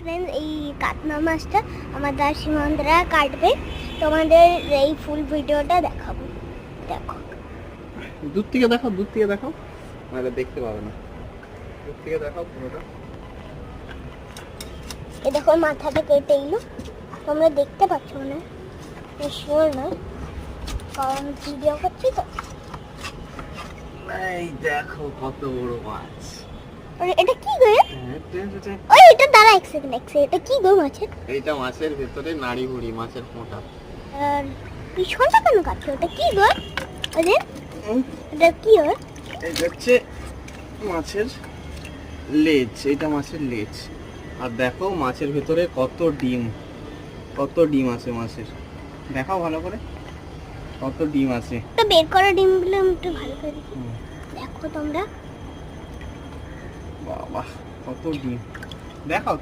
Friends, এই কাতলা মাছটা আমাদের সীমান্তরা কাটবে, তোমাদের এই ফুল ভিডিওটা দেখাবো। দেখো, দূর থেকে দেখাও নাহলে দেখতে পাবে না। দূর থেকে দেখাও পুরোটা। এই দেখো মাথাটা কেটে এলো, তোমরা দেখতে পাচ্ছ না? শিওর নয়, কারণ ভিডিও করছি তো। এই দেখো কত বড় মাছ। আরে এটা কি গো? হ্যাঁ, ওই এটা দাঁড়া, এক সেকেন্ড এটা কি গো মাছের? এইটা মাছের ভেতরে নাড়ি ভুড়ি, মাছের ফোঁটা। আর পিছনটা কেন কাটছো? ওটা কি গো? আরে এটা কি গো? এটা হচ্ছে মাছের লেজ, এটা মাছের লেজ। আর দেখো মাছের ভেতরে কত ডিম আছে মাছের। দেখাও ভালো করে কত ডিম আছে। তো বের করা ডিমগুলো আমি একটু ভালো করে দেখি। দেখো তোমরা, বাবা কত ডিম, দেখাও।